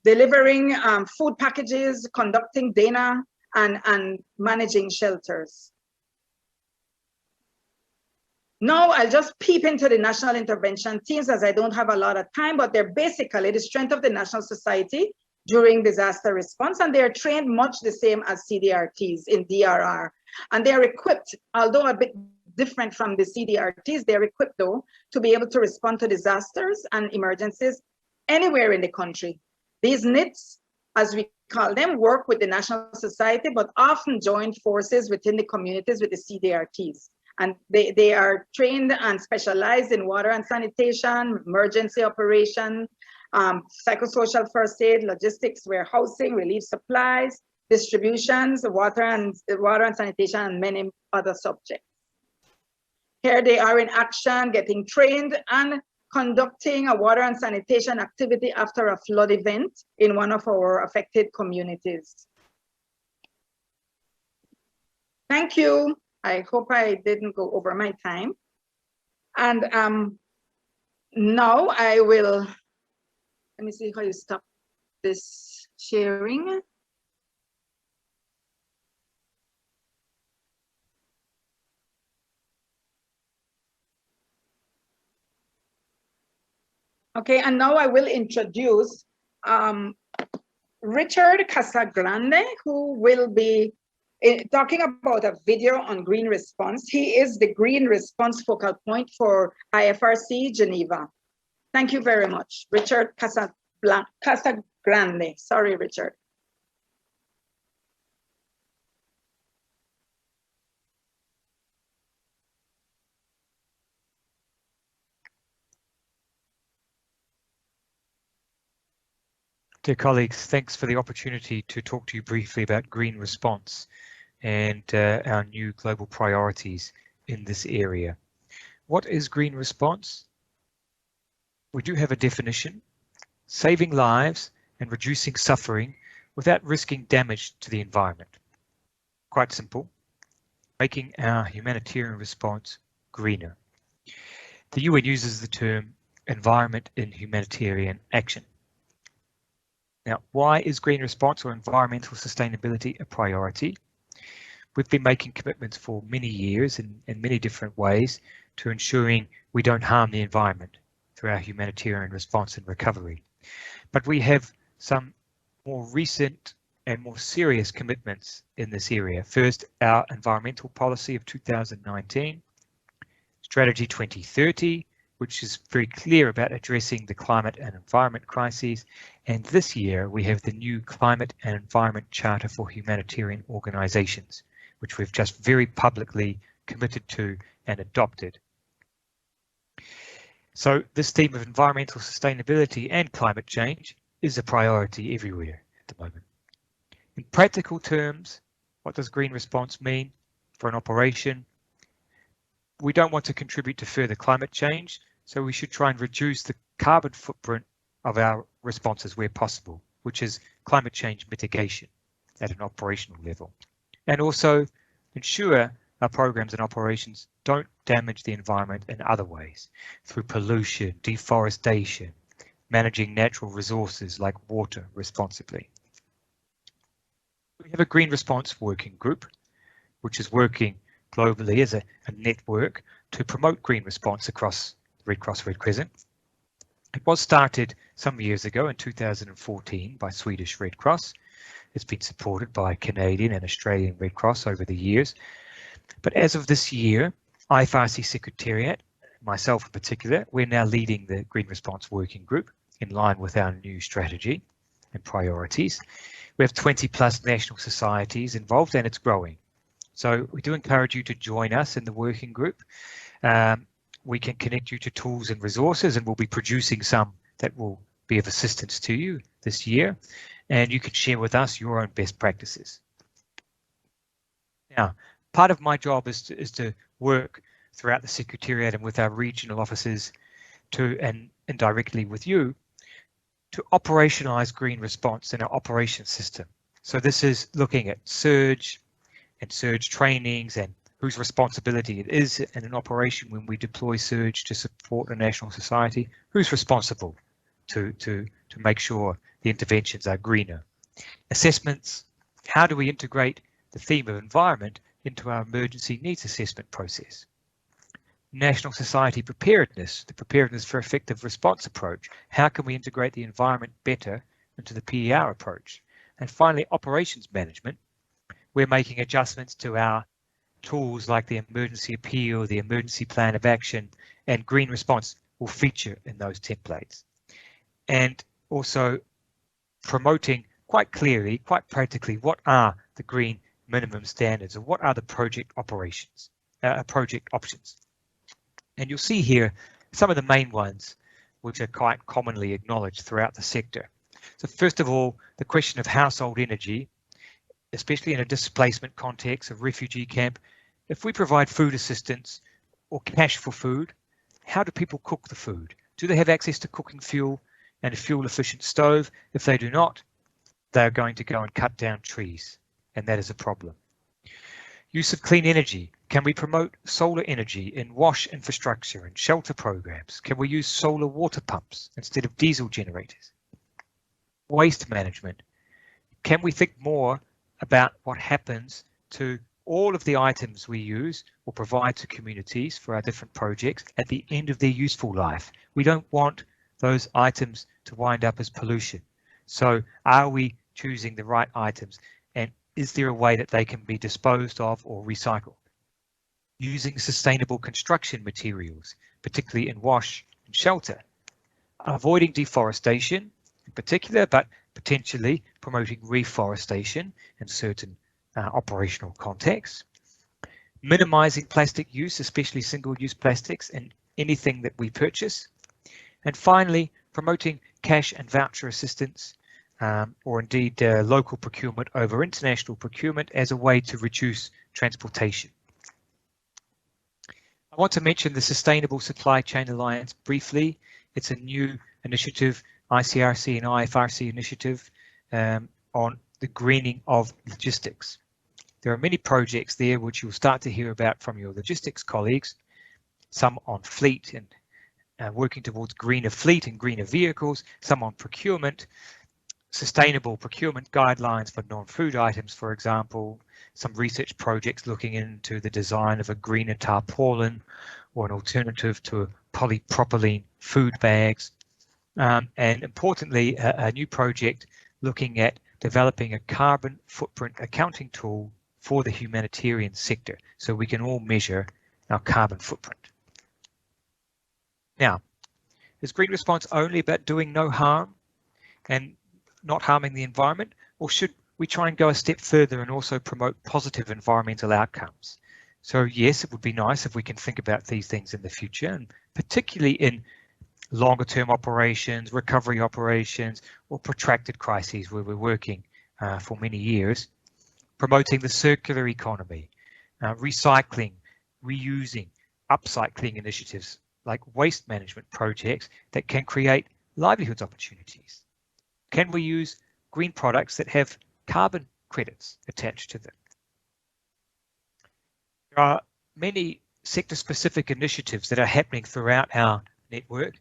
H: delivering food packages, conducting data, and managing shelters. Now I'll just peep into the national intervention teams as I don't have a lot of time, but they're basically the strength of the national society during disaster response, and they're trained much the same as CDRTs in DRR. And they're equipped, although a bit different from the CDRTs, they're equipped though to be able to respond to disasters and emergencies anywhere in the country. These NITs, as we call them, work with the national society, but often join forces within the communities with the CDRTs. And they are trained and specialized in water and sanitation, emergency operation, psychosocial first aid, logistics, warehousing, relief supplies, distributions, water and sanitation, and many other subjects. Here they are in action, getting trained and conducting a water and sanitation activity after a flood event in one of our affected communities. Thank you. I hope I didn't go over my time. And now I will, let me see how you stop this sharing. Okay, and now I will introduce Richard Casagrande, who will be talking about a video on green response. He is the green response focal point for IFRC Geneva. Thank you very much. Richard Casagrande. Sorry, Richard.
I: Dear colleagues, thanks for the opportunity to talk to you briefly about green response and our new global priorities in this area. What is green response? We do have a definition: saving lives and reducing suffering without risking damage to the environment. quite simple: making our humanitarian response greener. The UN uses the term environment in humanitarian action. Now, why is green response or environmental sustainability a priority? We've been making commitments for many years in many different ways to ensuring we don't harm the environment through our humanitarian response and recovery. But we have some more recent and more serious commitments in this area. First, our environmental policy of 2019, Strategy 2030, which is very clear about addressing the climate and environment crises. And this year, we have the new Climate and Environment Charter for Humanitarian Organizations, which we've just very publicly committed to and adopted. So this theme of environmental sustainability and climate change is a priority everywhere at the moment. In practical terms, what does green response mean for an operation? We don't want to contribute to further climate change, so we should try and reduce the carbon footprint of our responses where possible, which is climate change mitigation at an operational level. And also ensure our programs and operations don't damage the environment in other ways, through pollution, deforestation, managing natural resources like water responsibly. We have a green response working group, which is working globally as a network to promote green response across Red Cross, Red Crescent. It was started some years ago in 2014 by Swedish Red Cross. It's been supported by Canadian and Australian Red Cross over the years. But as of this year, IFRC Secretariat, myself in particular, we're now leading the Green Response Working Group in line with our new strategy and priorities. We have 20 plus national societies involved and it's growing. So we do encourage you to join us in the working group. We can connect you to tools and resources, and we'll be producing some that will be of assistance to you this year. And you can share with us your own best practices. Now, part of my job is to work throughout the Secretariat and with our regional offices and directly with you to operationalize green response in our operations system. So this is looking at surge and surge trainings and whose responsibility it is in an operation when we deploy surge to support a national society, who's responsible to make sure the interventions are greener. Assessments, how do we integrate the theme of environment into our emergency needs assessment process? National society preparedness, the preparedness for effective response approach. How can we integrate the environment better into the PER approach? And finally, operations management. We're making adjustments to our tools like the emergency appeal, the emergency plan of action, and green response will feature in those templates. And also promoting quite clearly, quite practically, what are the green minimum standards, or what are the project operations, project options. And you'll see here some of the main ones which are quite commonly acknowledged throughout the sector. So first of all, the question of household energy, especially in a displacement context, a refugee camp. If we provide food assistance or cash for food, how do people cook the food? Do they have access to cooking fuel and a fuel efficient stove? If they do not, they're going to go and cut down trees, and that is a problem. Use of clean energy. Can we promote solar energy in wash infrastructure and shelter programs? Can we use solar water pumps instead of diesel generators? Waste management. Can we think more about what happens to all of the items we use or provide to communities for our different projects at the end of their useful life? We don't want those items to wind up as pollution. So are we choosing the right items, and is there a way that they can be disposed of or recycled? Using sustainable construction materials, particularly in wash and shelter. Avoiding deforestation in particular, but potentially promoting reforestation in certain operational contexts. Minimizing plastic use, especially single-use plastics, in anything that we purchase. And finally, promoting cash and voucher assistance, or indeed local procurement over international procurement as a way to reduce transportation. I want to mention the Sustainable Supply Chain Alliance briefly. It's a new initiative, ICRC and IFRC initiative on the greening of logistics. There are many projects there which you'll start to hear about from your logistics colleagues, some on fleet and working towards greener fleet and greener vehicles, some on procurement, sustainable procurement guidelines for non-food items, for example, some research projects looking into the design of a greener tarpaulin or an alternative to polypropylene food bags. And importantly, a new project looking at developing a carbon footprint accounting tool for the humanitarian sector so we can all measure our carbon footprint. Now, is green response only about doing no harm and not harming the environment, or should we try and go a step further and also promote positive environmental outcomes? So yes, it would be nice if we can think about these things in the future, and particularly in longer term operations, recovery operations, or protracted crises where we're working for many years, promoting the circular economy, recycling, reusing, upcycling initiatives like waste management projects that can create livelihoods opportunities. Can we use green products that have carbon credits attached to them? There are many sector-specific initiatives that are happening throughout our network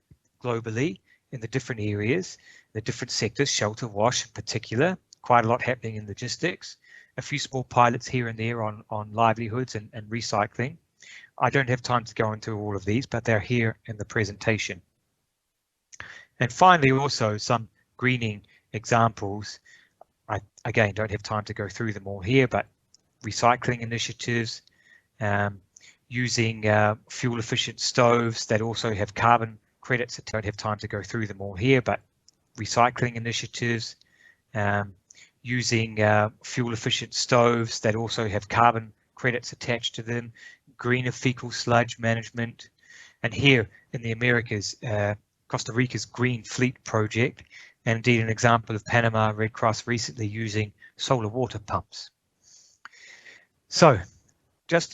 I: globally in the different areas, the different sectors, shelter, wash in particular, quite a lot happening in logistics, a few small pilots here and there on livelihoods and recycling. I don't have time to go into all of these, but they're here in the presentation. And finally, also some greening examples. I, again, don't have time to go through them all here, but recycling initiatives, using fuel efficient stoves that also have carbon credits. I don't have time to go through them all here, but recycling initiatives, using fuel efficient stoves that also have carbon credits attached to them, greener fecal sludge management, and here in the Americas, Costa Rica's Green Fleet Project, and indeed an example of Panama Red Cross recently using solar water pumps. So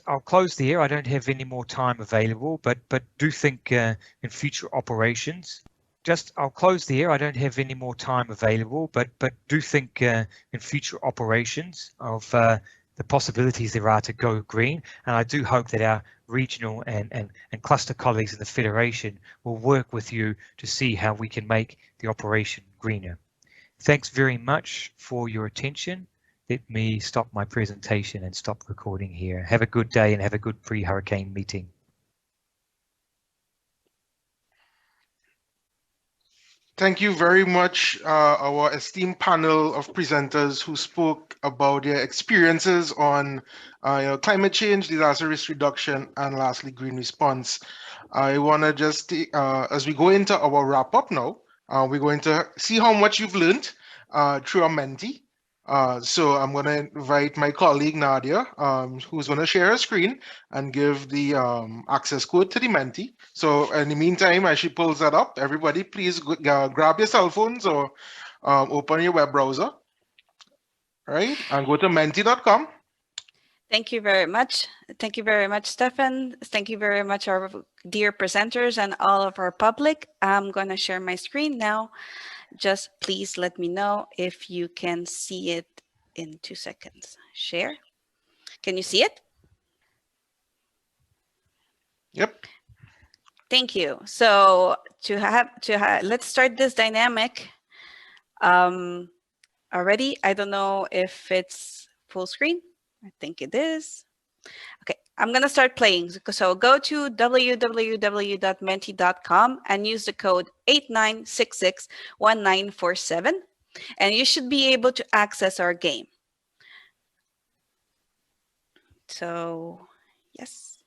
I: I'll close there. I don't have any more time available, but do think in future operations. I'll close there. I don't have any more time available, but do think in future operations of the possibilities there are to go green. And I do hope that our regional and cluster colleagues in the Federation will work with you to see how we can make the operation greener. Thanks very much for your attention. Let me stop my presentation and stop recording here. Have a good day and have a good pre-hurricane meeting.
B: Thank you very much, our esteemed panel of presenters who spoke about their experiences on climate change, disaster risk reduction, and lastly, green response. I want to just, as we go into our wrap up now, we're going to see how much you've learned through a Menti. So I'm going to invite my colleague Nadia, who's going to share her screen and give the access code to the Menti. So in the meantime, as she pulls that up, everybody please grab your cell phones or open your web browser, right? And go to menti.com.
J: Thank you very much. Thank you very much, Stefan. Thank you very much, our dear presenters and all of our public. I'm going to share my screen now. Just please let me know if you can see it in 2 seconds. Share. Can you see it?
B: Yep.
J: Thank you. So let's start this dynamic already. I don't know if it's full screen. I think it is. Okay, I'm going to start playing. So go to www.menti.com and use the code 89661947, and you should be able to access our game. So, yes.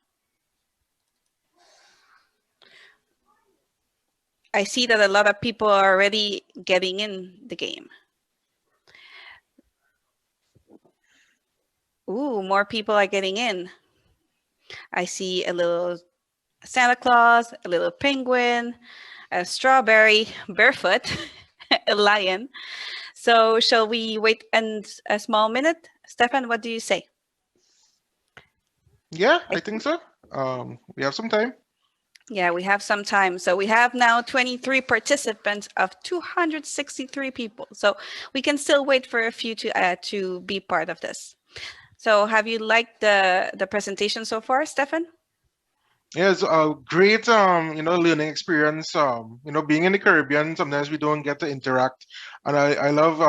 J: I see that a lot of people are already getting in the game. Ooh, more people are getting in. I see a little Santa Claus, a little penguin, a strawberry, barefoot, a lion. So shall we wait a small minute? Stefan, what do you say?
B: Yeah, I think so. We have some time.
J: Yeah, we have some time. So we have now 23 participants of 263 people. So we can still wait for a few to be part of this. So have you liked the presentation so far, Stefan?
B: Yeah, it's a great, learning experience. Being in the Caribbean, sometimes we don't get to interact, and I love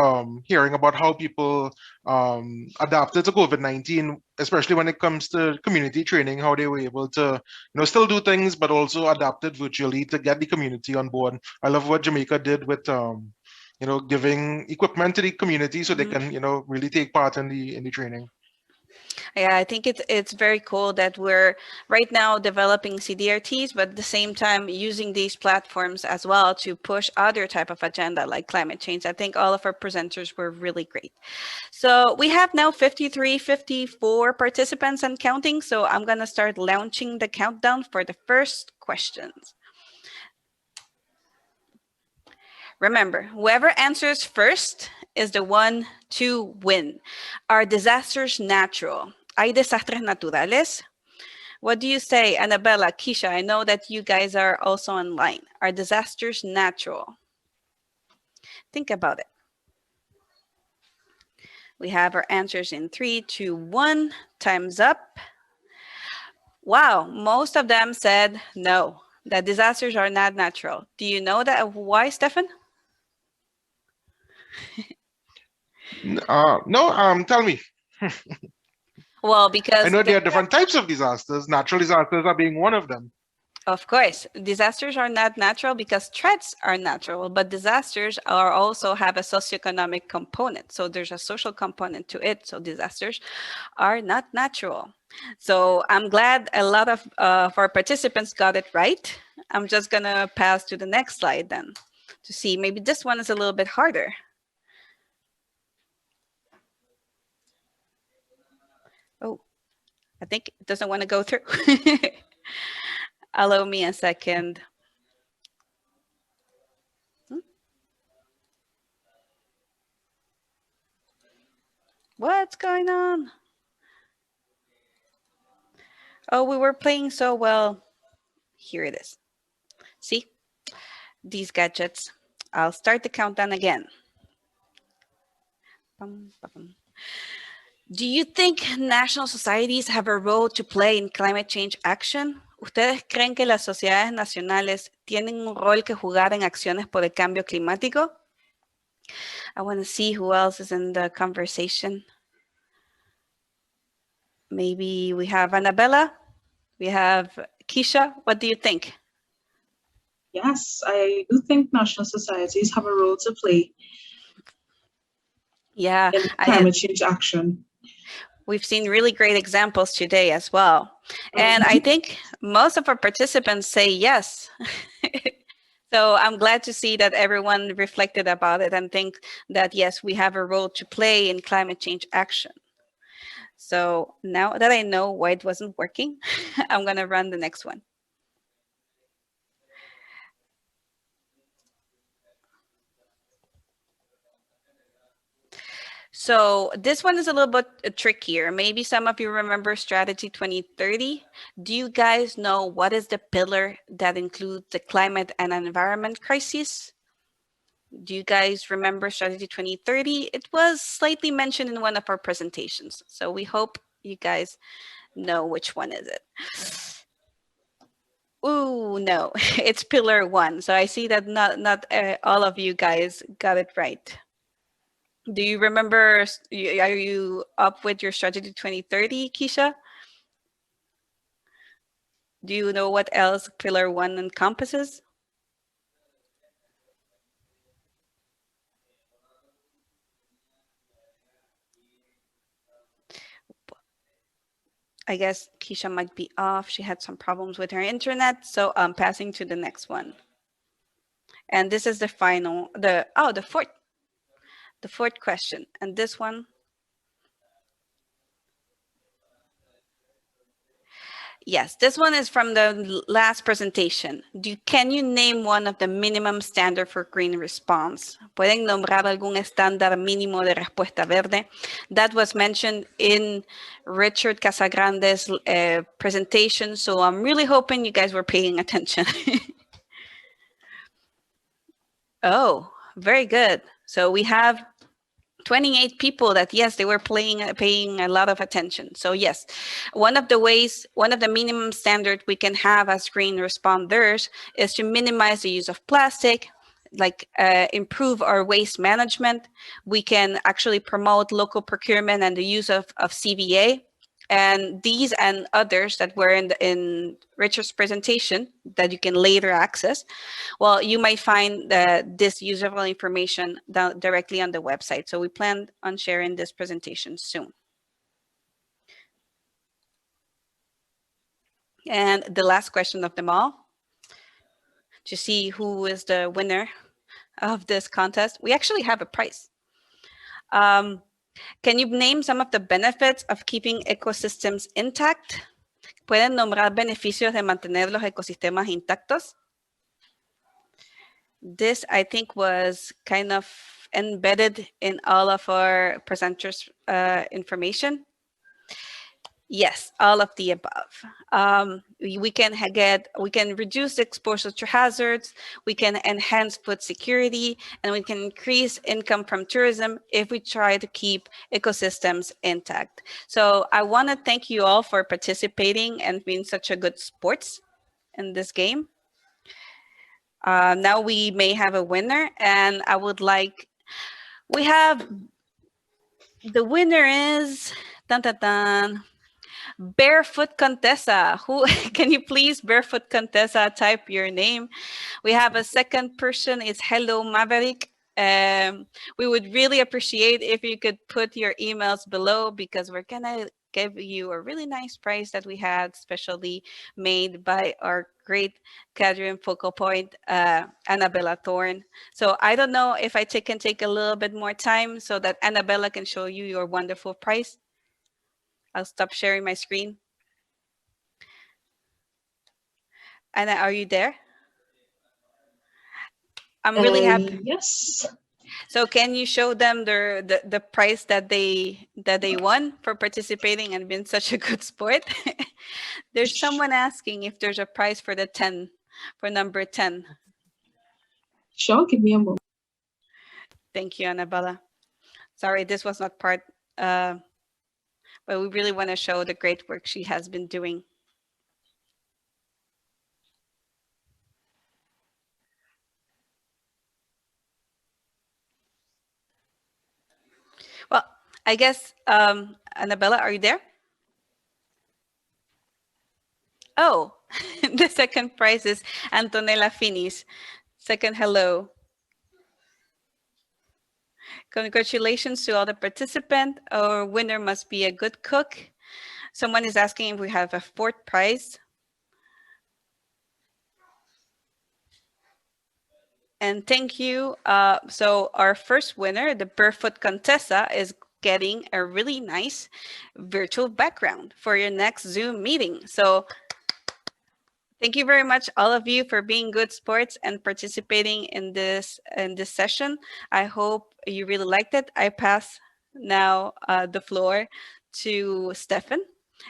B: hearing about how people adapted to COVID-19, especially when it comes to community training, how they were able to, still do things, but also adapted virtually to get the community on board. I love what Jamaica did with, giving equipment to the community so they can, really take part in the training.
J: Yeah, I think it's very cool that we're right now developing CDRTs, but at the same time using these platforms as well to push other type of agenda like climate change. I think all of our presenters were really great. So we have now 53, 54 participants and counting. So I'm going to start launching the countdown for the first questions. Remember, whoever answers first is the one to win. Are disasters natural? ¿Hay desastres naturales? What do you say, Annabella, Keisha? I know that you guys are also online. Are disasters natural? Think about it. We have our answers in 3, 2, 1. Time's up. Wow, most of them said no, that disasters are not natural. Do you know that? Why, Stefan?
B: No, tell me.
J: Well, because
B: I know there are different types of disasters. Natural disasters are being one of them.
J: Of course, disasters are not natural because threats are natural, but disasters are also have a socioeconomic component. So there's a social component to it. So disasters are not natural. So I'm glad a lot of our participants got it right. I'm just gonna pass to the next slide then to see, maybe this one is a little bit harder. Oh, I think it doesn't want to go through. Allow me a second. What's going on? Oh, we were playing so well. Here it is. See, these gadgets. I'll start the countdown again. Do you think national societies have a role to play in climate change action? ¿Ustedes creen que las sociedades nacionales tienen un rol que jugar en acciones por el cambio climático? I want to see who else is in the conversation. Maybe we have Annabella. We have Keisha. What do you think?
K: Yes, I do think national societies have a role to play.
J: Yeah,
K: in climate change action.
J: We've seen really great examples today as well. And I think most of our participants say yes. So I'm glad to see that everyone reflected about it and think that, yes, we have a role to play in climate change action. So now that I know why it wasn't working, I'm going to run the next one. So this one is a little bit trickier. Maybe some of you remember Strategy 2030. Do you guys know what is the pillar that includes the climate and environment crisis? Do you guys remember Strategy 2030? It was slightly mentioned in one of our presentations. So we hope you guys know which one is it. Ooh, no, it's pillar 1. So I see that not all of you guys got it right. Do you remember, are you up with your Strategy 2030, Keisha? Do you know what else Pillar 1 encompasses? I guess Keisha might be off. She had some problems with her internet, so I'm passing to the next one. And this is the final, the fourth question. And this one, yes, this one is from the last presentation. Can you name one of the minimum standard for green response? ¿Pueden nombrar algún estándar mínimo de respuesta verde? That was mentioned in Richard Casagrande's presentation, so I'm really hoping you guys were paying attention. Oh, very good. So we have 28 people that, yes, they were paying a lot of attention. So yes, one of the minimum standards we can have as green responders is to minimize the use of plastic, like improve our waste management. We can actually promote local procurement and the use of CVA. And these and others that were in Richard's presentation that you can later access, well, you might find this useful information directly on the website. So we plan on sharing this presentation soon. And the last question of them all, to see who is the winner of this contest. We actually have a prize. Can you name some of the benefits of keeping ecosystems intact? ¿Pueden nombrar beneficios de mantener los ecosistemas intactos? This, I think, was kind of embedded in all of our presenters' information. Yes, all of the above. We can reduce exposure to hazards, we can enhance food security, and we can increase income from tourism if we try to keep ecosystems intact. So I want to thank you all for participating and being such a good sports in this game. Now we may have a winner, and I would like, we have, the winner is, dun, dun, dun, Barefoot Contessa. Who can you please, Barefoot Contessa, type your name? We have a second person. It's Hello Maverick. We would really appreciate if you could put your emails below, because we're gonna give you a really nice prize that we had specially made by our great gathering focal point, Annabella Thorne. So I don't know if I can take a little bit more time so that Annabella can show you your wonderful prize. I'll stop sharing my screen. Anna, are you there? I'm really happy.
K: Yes.
J: So can you show them the prize that they won for participating and being such a good sport? There's someone asking if there's a prize for the 10, for number 10.
K: Sure, give me a moment.
J: Thank you, Annabella. Sorry, this was not part, but we really want to show the great work she has been doing. Well, I guess, Annabella, are you there? Oh, the second prize is Antonella Finis. Second hello. Congratulations to all the participants. Our winner must be a good cook. Someone is asking if we have a fourth prize. And thank you. So our first winner, the Barefoot Contessa, is getting a really nice virtual background for your next Zoom meeting. So thank you very much, all of you, for being good sports and participating in this session. I hope you really liked it. I pass now the floor to Stefan.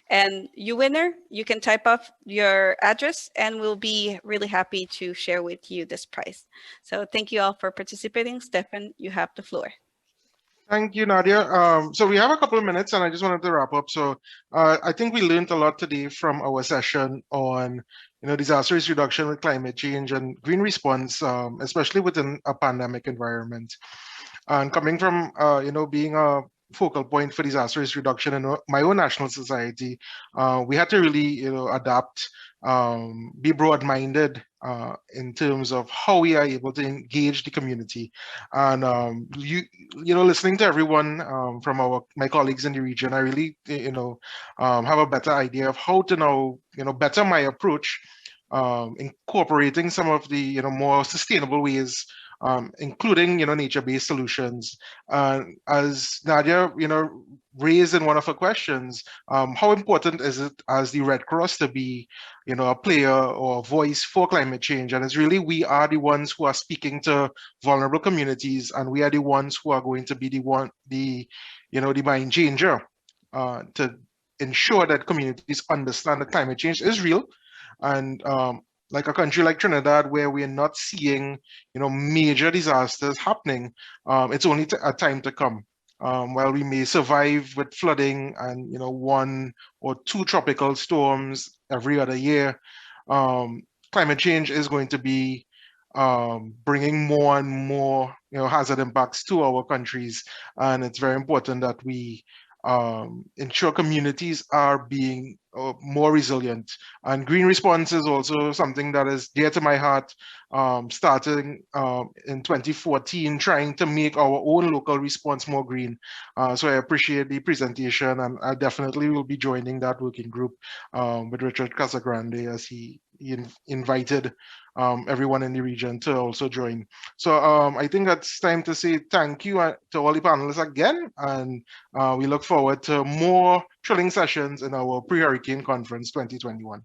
J: And you winner, you can type up your address and we'll be really happy to share with you this prize. So thank you all for participating. Stefan, you have the floor.
B: Thank you, Nadia. So we have a couple of minutes and I just wanted to wrap up. So I think we learned a lot today from our session on disaster risk reduction with climate change and green response, especially within a pandemic environment. And coming from being a focal point for disaster risk reduction in my own national society, we had to really adapt, be broad-minded in terms of how we are able to engage the community. And listening to everyone from my colleagues in the region, I really have a better idea of how to now better my approach, incorporating some of the more sustainable ways, including nature-based solutions. As Nadia raised in one of her questions, how important is it as the Red Cross to be a player or a voice for climate change? And it's really, we are the ones who are speaking to vulnerable communities, and we are the ones who are going to be the mind changer to ensure that communities understand that climate change is real. And like a country like Trinidad, where we're not seeing major disasters happening, it's only a time to come. while we may survive with flooding and 1 or 2 tropical storms every other year, climate change is going to be bringing more and more hazard impacts to our countries, and it's very important that we ensure communities are being more resilient. And green response is also something that is dear to my heart, starting in 2014, trying to make our own local response more green. So I appreciate the presentation, and I definitely will be joining that working group with Richard Casagrande, as he invited everyone in the region to also join. So I think that's time to say thank you to all the panelists again, and we look forward to more thrilling sessions in our pre-hurricane conference 2021.